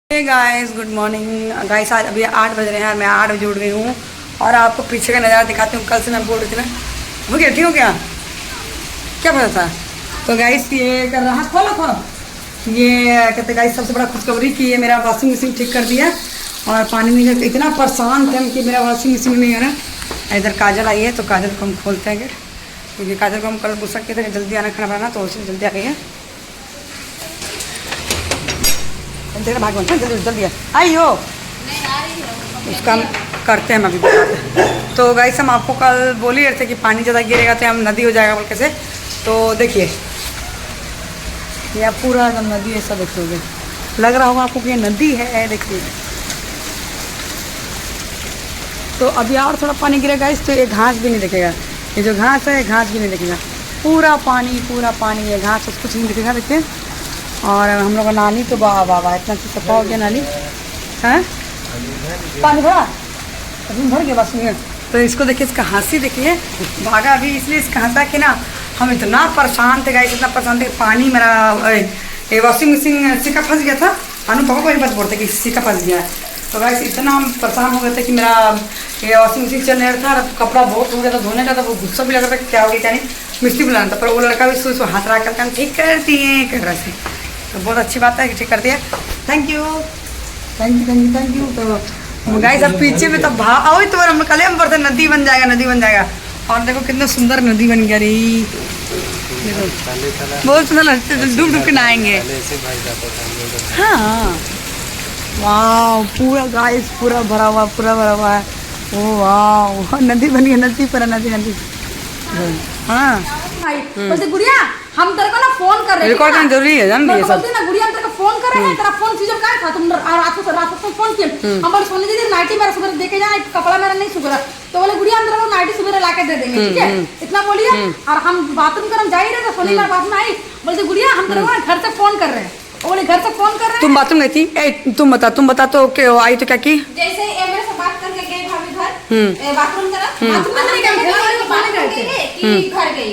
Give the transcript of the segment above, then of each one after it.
Guys good morning guys. आज अभी 8 बज रहे हैं और मैं 8 बजे उठ गई हूँ और आपको पीछे का नज़ारा दिखाती हूँ। कल से मैं बोल रही थी ना, हो गया ठीक हो गया, क्या पता था। तो गाइस ये कर रहा है, खोलो ये कहते गाइस सबसे बड़ा खुशखबरी कि ये मेरा वॉशिंग मशीन ठीक कर दिया और पानी में इतना परेशान थे कि मेरा वॉशिंग मशीन नहीं है ना। इधर काजल आई है तो काजल को हम खोलते हैं क्योंकि काजल को हम कल पूछ सकते थे जल्दी आना खाना बनाना, तो उससे जल्दी आ गई है। भागवान जल्दी जल्दी आई हो, उसका हम करते हैं, हम अभी बताते हैं। तो गाइस हम आपको कल बोल ही रहे थे कि पानी ज़्यादा गिरेगा तो हम नदी हो जाएगा बोल के से। तो देखिए यह पूरा एकदम नदी ऐसा देखोगे, लग रहा होगा आपको कि ये नदी है, देखिए। तो अभी और थोड़ा पानी गिरेगा इस तो ये घास भी नहीं दिखेगा, ये जो घास है घास भी नहीं दिखेगा, पूरा पानी ये घास कुछ नहीं दिखेगा। देखिए और हम लोग का नाली तो वाह वाह वाह इतना सफा हो गया नाली है, पानी भरा भर गया बस में। तो इसको देखिए, इसका हंसी देखिए, भागा अभी इसलिए इसका हंसा कि ना हम इतना परेशान थे गाइस, इतना परेशान थे। पानी मेरा ये वॉशिंग मशीन सिक्का फंस गया था, अनु पापा को ही बस बोलते कि सिक्का फंस गया है। तो गाइस इतना हम परेशान हो गए थे कि मेरा ये वॉशिंग मशीन चल नहीं रहा था, कपड़ा बहुत हो गया था धोने का, तो वो गुस्सा भी लग रहा था क्या हो गया क्या नहीं, मिस्त्री बुलाना था। पर वो लड़का भी सोच हाथ रहा करके ठीक कर दिए कर रहे थे, तो बहुत अच्छी बात है कि ठीक कर दिया। Thank you thank you thank you thank you. तो गाइस अब पीछे में तो भाव तो हम कल हम पढ़ते नदी बन जाएगा नदी बन जाएगा, और देखो कितना सुंदर नदी बन गया रही, बहुत सुंदर लगते, डूब डूब के नहाएंगे। हाँ वाह पूरा गाइस पूरा भरा हुआ है। ओ वाह नदी बनी है, नदी पर नदी नदी। हाँ बोलते गुड़िया हम तेरे को ना फोन कर रहे हैं, रिकॉर्ड करना जरूरी है जान ये सब ना। गुड़िया हम तेरे को फोन कर रहे हैं, तेरा फोन स्विच ऑफ का था, तुम रात को फोन किए हम बोले सोने दीदी नाइटी मेरा सुबह देके जाना, कपड़ा मेरा नहीं सुख रहा, तो बोले गुड़िया हम तेरे को नाइटी सुबह लाके दे देंगे, ठीक है इतना बोलिए। और हम बाथरूम कर हम जा ही रहे थे, सोने मेरे पास में आई, बोलते गुड़िया हम तेरे को घर से फोन कर रहे हैं, बोले घर से फोन कर रहे हैं। तुम बाथरूम गई थी? तुम बता तो क्या आई तो क्या की? जैसे मेरे से बात करके गए भाभी घर बाथरूम तरफ, बाथरूम में नहीं गए कि घर गई।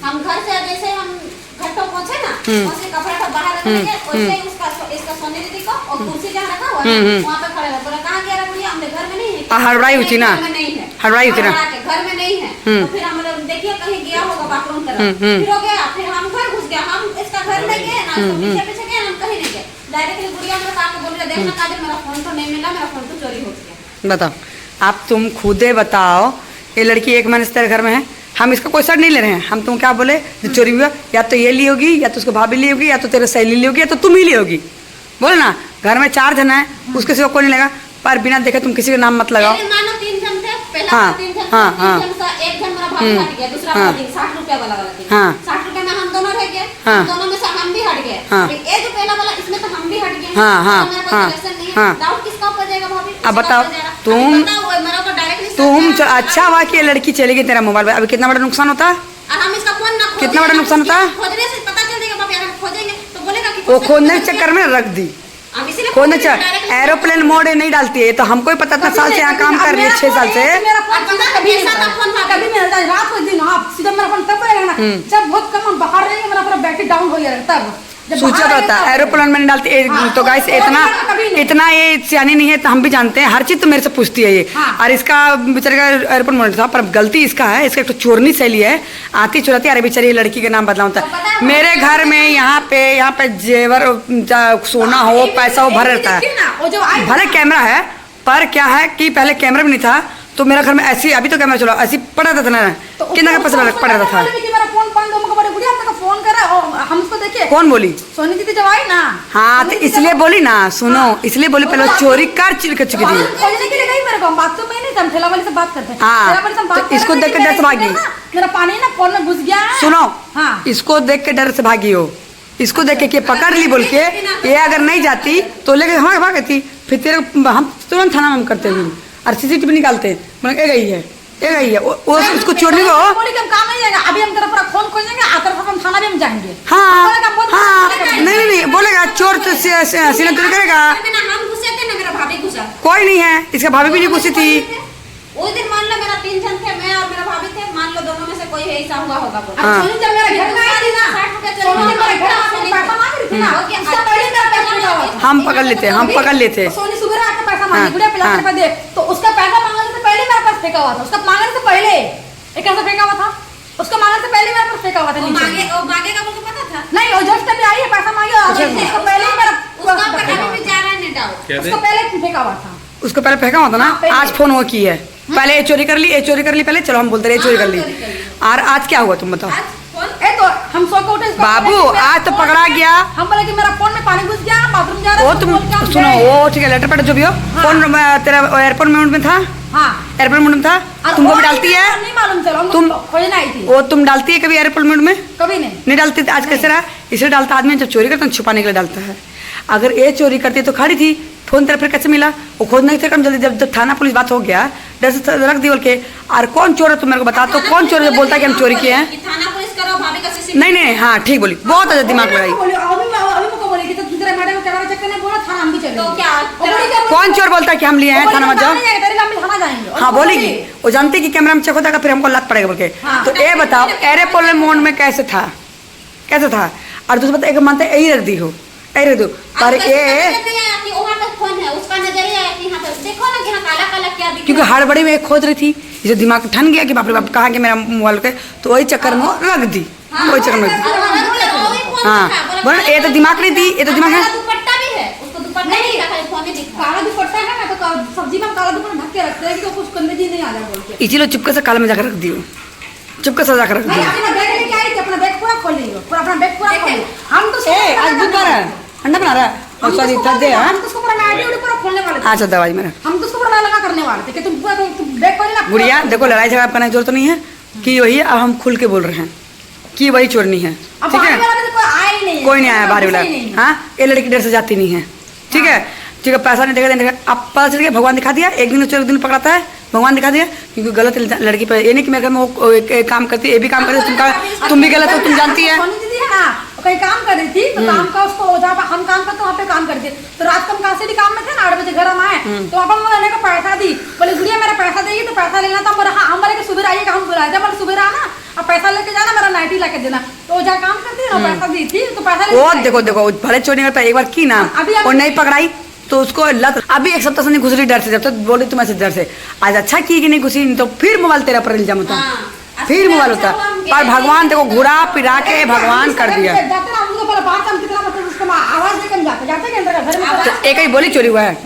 हम घर से जैसे हम घर तक पहुंचे ना, उससे कपड़ा का बाहर रख दिया, उससे इसका सोने दीदी को और कुर्सी जहाँ रखा हुआ वहाँ पे खड़े रहा, बोला कहाँ गया रे गुड़िया, हमने घर में नहीं है। हड़बड़ाई हुई थी ना, हड़बड़ाई हुई थी ना, घर में नहीं है। तो फिर हम लोग देखिए कहीं गया होगा बाथरूम तरफ, फिर हो गया, फिर हम घर घुस गया, हम इसका घर नहीं गए ना, पीछे पीछे गए, हम कहीं नहीं गए, डायरेक्टली गुड़िया मेरे पास बोल रही देखना काजल मेरा फोन तो नहीं मिला, मेरा फोन तो चोरी हो गया। बताओ आप, तुम खुदे बताओ, ये लड़की 1 महीने से तेरे घर में है, हम इसका कोई शक नहीं ले रहे हैं, हम तुम क्या बोले जो चोरी हुआ, या तो ये ली होगी, या तो उसको भाभी ली होगी, या तो तेरे सहेली ली होगी, या तो तुम ही ली होगी। बोले ना घर में 4 जन है, उसके सिवा कोई नहीं लगा, पर बिना देखे तुम किसी का नाम मत लगाओ। मानो 3 जन थे, पहला हाँ, 3 जन, हाँ, 3 जन का एक जन मेरा भाभी हट गया, दूसरा भाभी 60 रुपया वाला थी, 60 रुपया में हम दोनों रह गए, दोनों में से हम भी हट गए, ये जो पहला वाला इसमें तो हम भी हट गए, डाउट किसका ऊपर जाएगा भाभी? अब बताओ तुम अच्छा हुआ कि ये लड़की चली गई तेरा मोबाइल, अभी कितना बड़ा नुकसान होता, हम इसका फोन ना कितना बड़ा नुकसान होता, खोजने से पता चल जाएगा भाभी, अगर खोजेंगे तो बोलेगा कि वो खोजने के चक्कर में रख दी, खोजने एरोप्लेन मोड नहीं डालती है, तो हमको ही पता था, साल से यहाँ काम कर रही है 6 साल से। कभी मेरा रात को दिन आप सीधा मेरा फोन तब रहेगा ना जब बहुत कम हम बाहर रहेंगे, मेरा पूरा बैटरी डाउन हो जाएगा, तब स्विच ऑफ रहता है, एरोप्लेन में नहीं डालती। तो गाइस इतना ये सियानी नहीं है, तो हम भी जानते हैं, हर चीज तो मेरे से पूछती है ये। और इसका बेचारे का एरोप्लेन मोड था, पर गलती इसका है, इसका एक तो चोरनी शैली है, आती चुराती। अरे बेचारी लड़की के नाम बदला होता है मेरे घर में, यहाँ पे जेवर सोना हो पैसा हो भर रहता है, भले कैमरा है, पर क्या है कि पहले कैमरा भी नहीं था, तो मेरा घर में ऐसी, अभी तो कैमरा चला ऐसी पड़ा था ना, कितना का पैसा पड़ा था। फोन कर रहा है हमको, देखिए कौन बोली? सोनी दीदी जब आई ना, हाँ तो इसलिए बोली ना, सुनो इसलिए बोली, पहले चोरी कर चुकी थी, खोजने के लिए गई मेरे को, बाथरूम में नहीं, हम ठेला वाले से बात करते हैं। हाँ तो इसको देख के डर से भागी, मेरा पानी ना फोन में घुस गया है। सुनो इसको देख के डर से भागी हो, इसको देख के पकड़ ली बोल के, ये अगर नहीं जाती तो लेके हमारे भागती, फिर तेरे हम तुरंत थाना में करते हुए और CCTV निकालते, ये गई है वो उसको छोड़ने को काम नहीं जाएगा। अभी हम तेरा पूरा फोन खोजेंगे, हम थाना भी हम जाएंगे। हाँ नहीं बोलेगा चोर तो सीना चोरी करेगा, हम घुसे थे ना, मेरा भाभी घुसा, कोई नहीं है, इसका भाभी भी नहीं घुसी थी, उस दिन मान लो मेरा 3 जन थे, मैं और मेरा भाभी थे, मान लो दोनों में से कोई ऐसा हुआ होगा बोलो। अब सोनी जब मेरे घर में आई थी ना, 60 रुपया सोनी जब मेरे घर में पैसा मांग रही थी ना, ओके, उसका पहले मेरा पैसा फेंका हुआ था। हम पकड़ लेते सोनी सुबह आके पैसा मांगी, हाँ, गुड़िया पिलाने हाँ। पे दे, तो उसका पैसा मांगने से पहले मेरे पास फेंका हुआ था, उसका मांगने से पहले एक कैसे फेंका हुआ था, उसका मांगने से पहले मेरे पास फेंका हुआ था वो नीचे। मांगेगा मुझे पता था। नहीं, वो जस्ट अभी आई है, पैसा मांगे और उसका पहले ही मेरा उसका फेंका पता हुआ भी था। जा रहा है नहीं डाउट। उसका पहले फेंका हुआ था। उसको पहले फेंका हुआ था ना, पहले। आज फोन वो की है, पहले ये चोरी कर ली, ये चोरी कर ली, पहले चलो हम बोलते रहे चोरी कर ली, चोरी कर ली। और आज क्या हुआ तुम बताओ। आज फोन ए तो हम सो के उठे, इसको बाबू, बोले कि मेरा आज तो फोन- पकड़ा गया। हम बोले कि मेरा फोन में पानी घुस गया, बाथरूम जा रहा वो है, तुम बोल के हम सुनो, गए। वो ठीक है, लेटर पेटर जो भी हो, फोन तेरा एयरपोर्ट मोड में था, हाँ, एयरपोर्ट मोड में था, और तुमको वो भी डालती है, नहीं मालूम चला, तुम- खोजना आई थी, वो तुम डालती है कभी एयरपोर्ट मोड में? कभी नहीं। नहीं डालती थी, आज कैसे रहा? इसे डालता आदमी जब चोरी करता है छुपाने के लिए डालता है। अगर ये चोरी करती तो खड़ी थी, फोन तेरा फिर कैसे मिला? वो खोजना ही थे कम जल्दी, जब थाना पुलिस बात हो गया, डर से रख दी बोल के। और कौन चोर है तुम मेरे को बता, तो कौन चोर है जो बोलता है कि हम चोरी किए हैं? कि थाना पुलिस करो, भाभी का CCTV नहीं नहीं, हाँ ठीक बोली, बहुत अच्छा दिमाग लगाई। अभी मुझको बोली कि तो तेरे मैडम को कैमरा चेक करने बोला, थाना हम भी चले। तो क्या? कौन चोर बोलता है कि हम लिए हैं थाना मत जाओ? तेरे हम भी थाना जाएंगे। और हाँ वो बोलेगी, वो जानती है कि कैमरा में चेक होता है फिर हमको लात पड़ेगा बोल के। हाँ। तो ये बताओ एयरपोर्ट मोड में कैसे था, कैसे था? और दूसरा बता, एक मानते यही रख दी हो, यही रख दो, पर आपका ये नजर नहीं आया कि वहाँ पे फोन है, उसका नजरिया है कि यहाँ पे देखो ना कि यहाँ काला काला क्या दिख क्योंकि हड़बड़ी में एक खोज रही थी, इसे दिमाग ठन गया कि बाप रे बाप कहा कि मेरा मोबाइल के, तो वही चक्कर में वो रख दी, वही चक्कर में रख दी। हाँ, बोला ये तो दिमाग नहीं थी, ये तो दिमाग है। दुपट्टा भी है, उसको दुपट्टा नहीं दिखा, खाली फोन ही दिखा। काला दुपट्टा है ना, तो सब्जी में काला दुपट्टा ढक के रखते हैं कि तो कुछ गंदे चीज नहीं आ जाए बोल के। इसीलिए चुपके से काल में जाकर रख दियो, चुपके से जाकर रख भाई दियो। अपना बैग लेके आई थी, अपना बैग पूरा खोल लियो, पूरा अपना बैग पूरा खोल लियो। हम तो ए आज बुधवार है, अंडा बना रहा है, और सॉरी थर्सडे है। हम तो उसको पूरा नाइटी उड़ी पूरा खोलने वाले थे। अच्छा दवाई मेरा हम तो उसको पूरा लगा करने वाले थे कि तुम पूरा तुम बैग खोले ना पूरा- गुड़िया देखो, लड़ाई झगड़ा करने की जरूरत नहीं है कि वही है। अब हम खुल के बोल रहे हैं कि वही चोर नहीं है, अब ठीक बाहर है? वाला भी तो कोई आया ही नहीं है। कोई नहीं आया बाहर वाला, कोई नहीं है। हाँ ये लड़की डर से जाती नहीं है, ठीक है? ठीक है, पैसा नहीं देगा, अब पता चल गया, भगवान दिखा दिया, एक दिन चोर एक दिन पकड़ाता है, भगवान दिखा दिया। क्योंकि गलत लड़की पर ये नहीं कि मेरे घर में वो एक काम करती है, ये भी काम करती है, तुम भी गलत हो, तुम जानती है। सोनी दीदी है ना, वो कहीं काम कर रही थी, तो काम का उसको जहाँ पे हम काम करते वहाँ पे काम करती है। तो रात को हम कहाँ से भी काम में थे ना, 8 बजे घर हम आए, तो वहाँ पर मैंने को पैसा दी, बोले गुड़िया मेरा पैसा देगी, तो पैसा लेना था। बोला हाँ, हम बोले कि सुबह आइएगा, हम बुलाए थे, बोले सुबह आना, अब पैसा लेके जाना, मेरा नाइटी ला के देना। तो वो जहाँ काम करती है ना, पैसा दी थी, तो पैसा लेके वो आई। देखो देखो, भले चोरी नहीं करता, एक बार की ना अभी और नहीं पकड़ाई तो उसको लत, अभी एक सप्ताह से नहीं घुस रही डर से, जब तक बोली तुम ऐसे डर से। आज अच्छा की कि नहीं घुसी, नहीं तो फिर मोबाइल तेरा पर इल्जाम होता, हाँ। फिर मोबाइल होता। पर भगवान देखो घुरा फिरा के भगवान कर दिया। जाते ना हम लोग पहले बाहर से हम कितना मतलब उसको आवाज देकर हम जाते जाते के अंदर घर में। तो एक ही बोली चोरी हुआ है,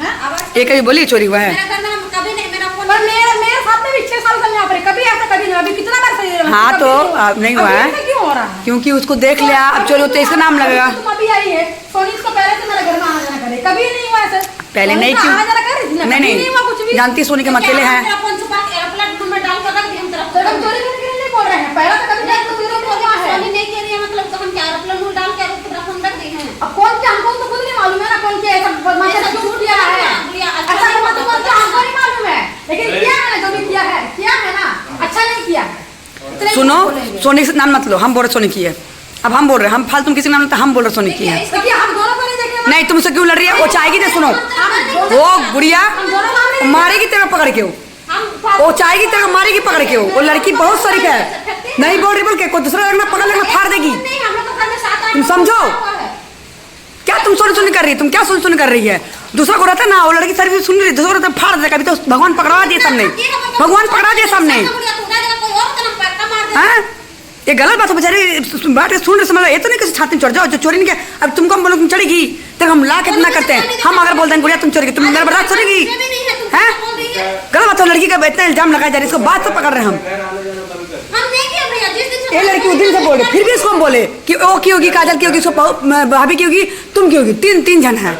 एक ही बोली चोरी हुआ है। मेरा घर में हम कभी नहीं, मेरा फोन पर मेरे साथ में भी 6 साल से यहाँ पर कभी ऐसा कभी नहीं, अभी कितना बार सही है। हाँ, कभी तो हुआ। अब नहीं हुआ अभी है। ऐसा क्यों हो रहा है? क्योंकि उसको देख लिया, अब चोरी होते इसका नाम लगेगा। तुम अभी आई है, सोनी इसको पहले से मेरे घर में आना जाना करे, कभी नहीं हुआ ऐसे। पहले सोनी नहीं तो क्यों? आना जाना कर रही थी ना, नहीं कभी हुआ कुछ नहीं, भी। जानती सोनी के हम अकेले हैं। मेरा फोन छुपा के एयरप्लेन नंबर डाल कर रख दिया हम तरफ। तो हम चोरी करने के लिए नहीं बोल रहे हैं, पहले तो कभी नहीं तो चोरी हो गया है। सोनी नहीं कह रही है, मतलब तो हम क्या एयरप्लेन नंबर डाल के अपना फोन रख दिए हैं। अब कौन क्या, हमको तो खुद नहीं मालूम है ना कौन क्या ऐसा बदमाशी ऐसा क्यों झूठ किया है। बोला, अच्छा ऐसा नहीं तो पता। हमको नहीं मालूम है, लेकिन किया है ना, जो भी किया है ना, अच्छा नहीं किया है। इतना ही सुनो, बोलेंगे। सोनी से नाम मत लो, हम बोल रहे सोनी की है। अब हम बोल रहे हैं, हम फालतू किसी का नाम लेते, हम बोल रहे सोनी की है। देखिए हम दोनों को नहीं देखेंगे ना। नहीं तुमसे क्यों लड़ रही है? वो चाहेगी तो सुनो, वो गुड़िया मारेगी तेरे को पकड़ के, वो चाहेगी तेरे को मारेगी पकड़ के, वो लड़की बहुत शरीफ है, नहीं बोल रही बोल के कोई दूसरा लगना पकड़ लेना फाड़ देगी। नहीं, हम लोग तो घर में 7-8 तुम समझो। क्या तुम सोनी सुनी कर रही है? तुम क्या सोनी सुनी कर रही है? दूसरा को रहता है ना, वो लड़की सर्विस सुन रही, दूसरा को रहता है फाड़ देगा। अभी तो भगवान पकड़ा दिए सामने, भगवान पकड़ा दिए सामने। हाँ ये गलत बात है, बेचारी बात सुन रहे समझ, ये तो नहीं किसी छाती में चढ़ जाओ जो चोरी नहीं किया। अब तुमको हम बोलो तुम चढ़ेगी, तो हम ला कितना करते हैं। हम अगर बोलते हैं गुड़िया तुम चोरी की, तुम मेरा बर्दाश्त करेगी? हैं गलत बात है, लड़की का इतना इल्जाम लगाया जा रहा है, इसको बात से पकड़ रहे हैं हम। ये लड़की उस दिन से बोल रही, फिर भी इसको हम बोले कि वो की होगी, काजल की होगी, भाभी की होगी, तुम की होगी, तीन जन है।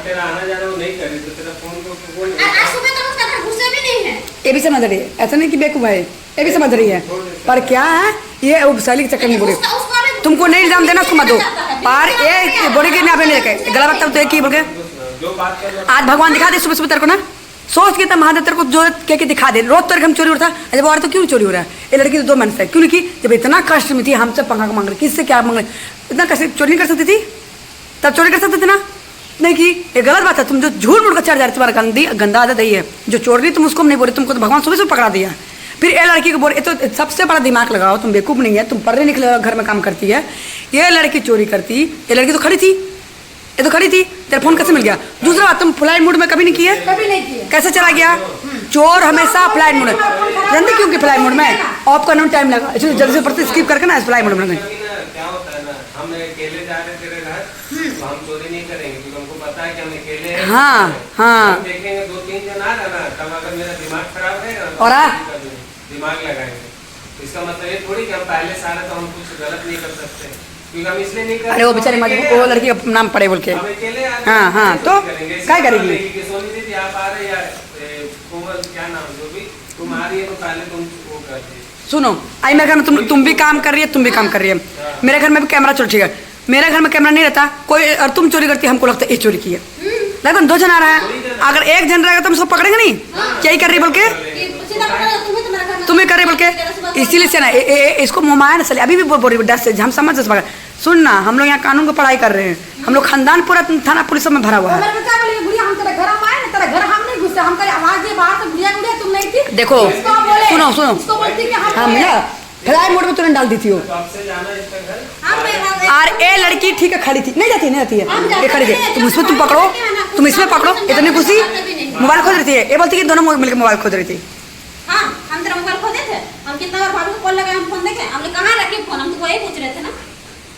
ये भी समझ रही है, ऐसा नहीं कि बेवकूफ है, ये भी समझ रही है। पर क्या है ये वो शैली के चक्कर में बोले, तुमको नहीं इल्जाम देना उसको मत दो। पर ये बोले कि नहीं लेके गलत बात तो एक ही बोल के आज भगवान दिखा दे सुबह सुबह तेरे को ना, सोच के तब महादेव तेरे को जो के दिखा दे। रोज तेरे हम चोरी होता है, जब और तो क्यों चोरी हो रहा है? ये लड़की तो 2 महीने से क्यों नहीं की? जब इतना कष्ट में थी, हमसे पंखा मांग रही, किससे क्या मांग रही? इतना कष्ट चोरी नहीं कर सकती थी, तब चोरी कर सकती थी ना? नहीं की, ये गलत बात है। तुम जो झूठ मूठ कर चढ़ जा रही, तुम्हारा गंदा आदत यही है। जो चोर रही तुम उसको नहीं बोले, तुमको तो भगवान सुबह से पकड़ा दिया। फिर ये लड़की को बोल, ये तो सबसे बड़ा दिमाग लगाओ, तुम बेवकूफ़ नहीं है, तुम पढ़ने निकले घर में काम करती है, ये लड़की चोरी करती, ये लड़की तो खड़ी थी, ये तो खड़ी थी, तेरा फोन कैसे मिल गया? दूसरा बात, तुम फ्लाइट मोड में कभी नहीं किए, कभी नहीं किए। कैसे चला गया? चोर हमेशा फ्लाइट मोड में, जानते क्यों कि फ्लाइट मोड में ऑफ करने में टाइम लगा, जल्दी से पढ़ते स्किप करके ना फ्लाइट मोड में लगे। क्या होता है ना, हम अकेले जा रहे तेरे घर, तो हम चोरी नहीं करेंगे क्योंकि हमको पता है कि हम अकेले हैं। हाँ हाँ, हम देखेंगे 2-3 जन आ रहा ना, तब अगर मेरा दिमाग खराब है और दिमाग लगाएंगे। इसका मतलब ये थोड़ी कि हम पहले से आ रहे तो हम कुछ गलत नहीं कर सकते, क्योंकि हम इसलिए नहीं कर। अरे वो बेचारी वो लड़की का नाम पड़े बोल के, हम अकेले आ रहे, हाँ हाँ, तो क्या करेगी? सोनी दीदी आप आ रहे या कोमल क्या नाम जो भी तुम आ रही है, तो पहले तुम वो करती। सुनो, आई मेरे घर में तुम भी काम कर रही है, तुम भी काम कर रही है, मेरे घर में भी कैमरा चल, ठीक है, मेरे घर में कैमरा नहीं रहता कोई, और तुम चोरी करती है, हमको लगता है ये चोरी की है, लेकिन 2 जन आ रहा है, अगर 1 जन रहेगा तो हम उसको पकड़ेंगे नहीं, क्या ही कर रही बोल के, तुम्हें कर रही बोल के, इसीलिए से ना इसको मुमाया ना चले, अभी भी बोल रही डर से, हम समझ से। सुन ना, हम लोग यहाँ कानून को पढ़ाई कर रहे हैं, हम लोग खानदान पूरा थाना पुलिस में भरा हुआ है। हम तेरे घर हम आए ना, तेरे घर हम नहीं घुसे, हम तेरी आवाज ये बाहर से गुड़िया गुड़िया तुम नहीं थी। देखो सुनो सुनो, उसको बोलती कि हाँ मिला फ्लाइट मोड में तुरंत डाल दी थी वो, और ये लड़की ठीक है खड़ी थी, नहीं जाती ये खड़ी थी, तुम इसमें तुम पकड़ो, तुम इसमें पकड़ो, इतनी खुशी मोबाइल खोज रही थी, ये बोलती कि दोनों मिलकर मोबाइल खोज रही थी। हाँ, हम तेरा मोबाइल खोजे थे, हम कितना बार भाभी को कॉल लगाए, हम फोन देखे, हमने कहाँ रखे फोन, हम तो वही पूछ रहे थे ना,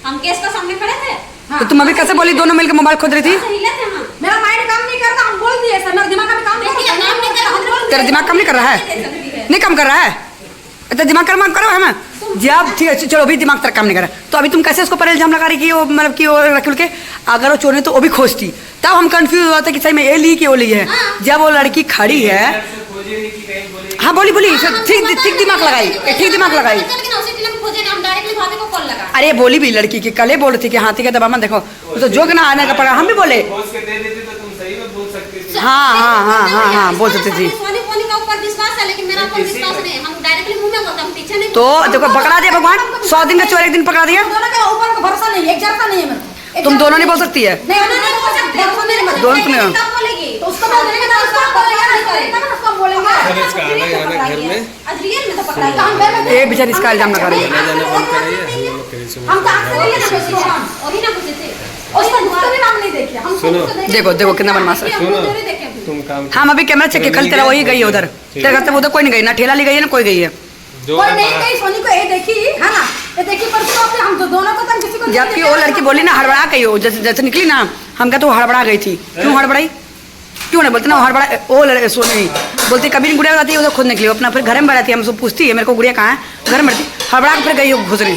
हम केस का सामने खड़े थे। तो तुम अभी कैसे बोली दोनों मिलकर मोबाइल खोज रही थी? हिले थे हम। मेरा माइंड काम नहीं करता, हम बोल दिए सर, मेरा दिमाग का काम नहीं देखिए, नाम नहीं कर रहा, तेरा दिमाग काम नहीं कर रहा है, नहीं काम कर रहा है, इतना दिमाग काम करो हमें जब, ठीक है चलो अभी दिमाग तेरा काम नहीं कर रहा, तो अभी तुम कैसे उसको पर इल्जाम लगा रही कि वो मतलब कि वो रखी के, अगर वो चोर है तो वो भी खोजती, तब हम कंफ्यूज हो जाते कि सही में ये ली कि वो ली है। जब वो लड़की खड़ी है, हाँ बोली ठीक दिमाग लगाई, ठीक दिमाग लगाई। अरे बोली भी लड़की की, कल बोल रही थी कि हाथी का दबामा देखो, तो जो ना आने का पड़ा, हम भी बोले हाँ हाँ हाँ हाँ हाँ बोल सकती थी। तो देखो पकड़ा दिया भगवान, 100 दिन का चोर 1 दिन पकड़ा दिया। ऊपर का भरोसा नहीं, एक जैसा नहीं है मेरा। तुम दोनों नहीं बोल सकती है, दोनों तुम्हें ये बेचारी इसका इल्जाम लगा रही है। देखो कितना बदमाश है। हम अभी कैमरा चेक कल तेरा वही गई है उधर, तेरे घर से उधर कोई नहीं गई, ना ठेला ली गई है ना कोई गई है, कोई नहीं गई। सोनी को ये देखी है ना, ये देखी परसों हम तो दोनों को किसी को, जबकि वो लड़की बोली ना हड़बड़ा गई हो, जैसे निकली ना, हम कहते वो हड़बड़ा गई थी, क्यों हड़बड़ाई, क्यों नहीं बोलते ना हड़बड़ा, वो लड़के सोनी बोलती कभी नहीं गुड़िया जाती है उधर खुद निकली, अपना फिर घर में बैठी है, हमसे पूछती है मेरे को गुड़िया कहाँ है, घर में बैठी हड़बड़ा के फिर गई हो घुस रही,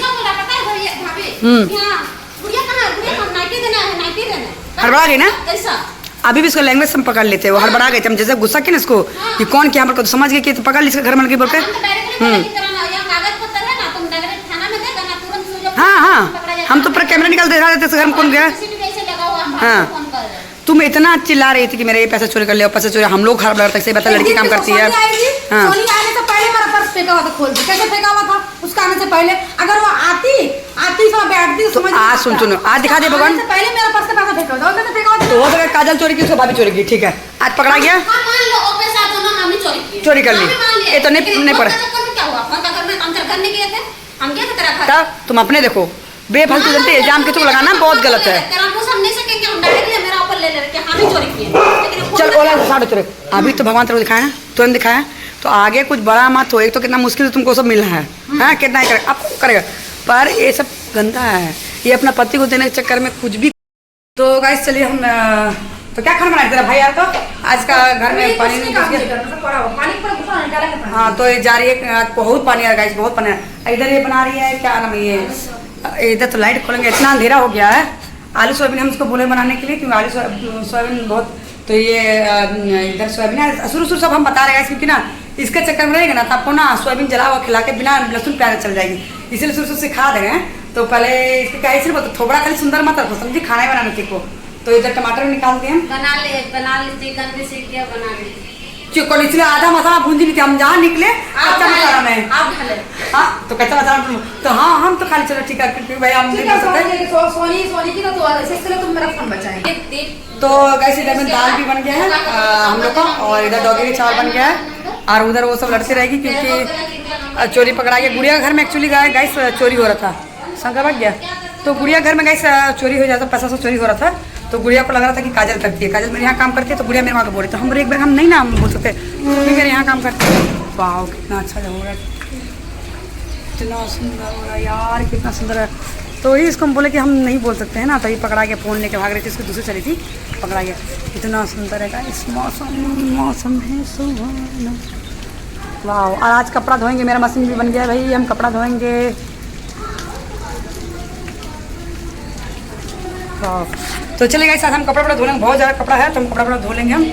हड़बड़ा गई ना। अभी भी इसको लैंग्वेज से हम पकड़ लेते हैं, वो हड़बड़ा गए थे, हम जैसे गुस्सा किया ना इसको कि कौन क्या हम समझ गए कि पकड़ ली इसके घर में लगी बोल के। हाँ हाँ, हम तो पूरा कैमरा निकाल दे रहे थे घर में कौन गया। हाँ, तुम इतना चिल्ला रही थी कि मेरे ये पैसा चोरी कर लिया, पैसा चोरी, हम लोग खराब लगता है, बता लड़की काम करती है। हाँ, सोनी आने से पहले मेरा पर्स फेंका हुआ था, खोल के कैसे फेंका हुआ था उसका आने से पहले, अगर वो आती सब बैठती तो आज सुनो आज दिखा दे भगवान, पहले मेरा पर्स से पैसा फेंका हुआ था, कैसे फेंका हुआ था? तो हो गया काजल चोरी की, उसको भाभी चोरी की, ठीक है आज पकड़ा गया, चोरी कर ली, ये तो नहीं पड़ा। तब तुम अपने देखो बेफालतू जनते इल्जाम किसको लगाना बहुत गलत है। चल ओला साढ़े चोरी, अभी तो भगवान तेरे को दिखाया ना, तुरंत दिखाया, तो आगे कुछ बड़ा मत हो, एक तो कितना मुश्किल से तुमको सब मिला है, हाँ कितना ही करेगा अब करेगा, पर ये सब गंदा है, ये अपना पति को देने के चक्कर में कुछ भी। तो गाइस चलिए हम तो क्या खाना बनाए तेरा भाई यार, तो आज का घर में पानी नहीं, हाँ तो ये जा रही है, बहुत पानी है गाइस, बहुत पानी है। इधर ये बना रही है क्या नाम है ये, इधर तो लाइट खोलेंगे, इतना अंधेरा हो गया है। आलू सोयाबीन हम इसको बोले बनाने के लिए, क्योंकि आलू सोयाबीन बहुत, तो ये इधर सोयाबीन है, शुरू सब हम बता रहे हैं क्योंकि ना इसके चक्कर में रहेगा ना तो आपको ना सोयाबीन जला हुआ खिला के बिना लहसुन प्याज चल जाएगी, इसीलिए शुरू सिखा दे रहे हैं। तो पहले इसके क्या इसलिए बोलते थोड़ा खाली सुंदर मत रखो, समझी खाना बनाने सीखो। तो इधर टमाटर भी निकाल दिए, बना लीजिए, गंदी सीख गया बना लीजिए। चिकन इसलिए आधा मसाला भूंजी नहीं थी, हम जहाँ निकले कच्चा मसाला में। आप ढाले हाँ तो कच्चा मसाला तो हाँ हम तो खाली चलो ठीक है क्योंकि भाई हम नहीं कर सकते। सोनी की तो इसलिए तुम मेरा फोन बचाए। तो गैस इधर में दाल भी बन गया है हम लोग का, और इधर डॉगी के चावल बन गया है, और उधर वो सब लड़ती रहेगी क्योंकि चोरी पकड़ा गया। गुड़िया घर में एक्चुअली गैस चोरी हो रहा था, शंकर भाग गया तो गुड़िया घर में गैस चोरी हो जाता, पैसा सब चोरी हो रहा था। तो गुड़िया को लग रहा था कि काजल करती है, काजल मेरे यहाँ काम करती है, तो गुड़िया मेरे वहाँ बोल रही तो हम एक बार हम नहीं ना बोल सकते तुम मेरे यहाँ काम करते हो। वाह कितना अच्छा हो रहा है, कितना सुंदर हो रहा है यार, कितना सुंदर है। तो ही इसको हम बोले कि हम नहीं बोल सकते हैं ना, तभी पकड़ा गया, फ़ोन लेके भाग रही थी, उसकी दूसरी चली थी, पकड़ा गया। इतना सुंदर है गाइस, मौसम है सुहाना। वाह, और आज कपड़ा धोएंगे, मेरा मशीन भी बन गया भाई, हम कपड़ा धोएंगे। वाह, तो चलेगा साथ हम कपड़ा धो लेंगे, बहुत ज़्यादा कपड़ा है तो हम कपड़ा धो लेंगे हम।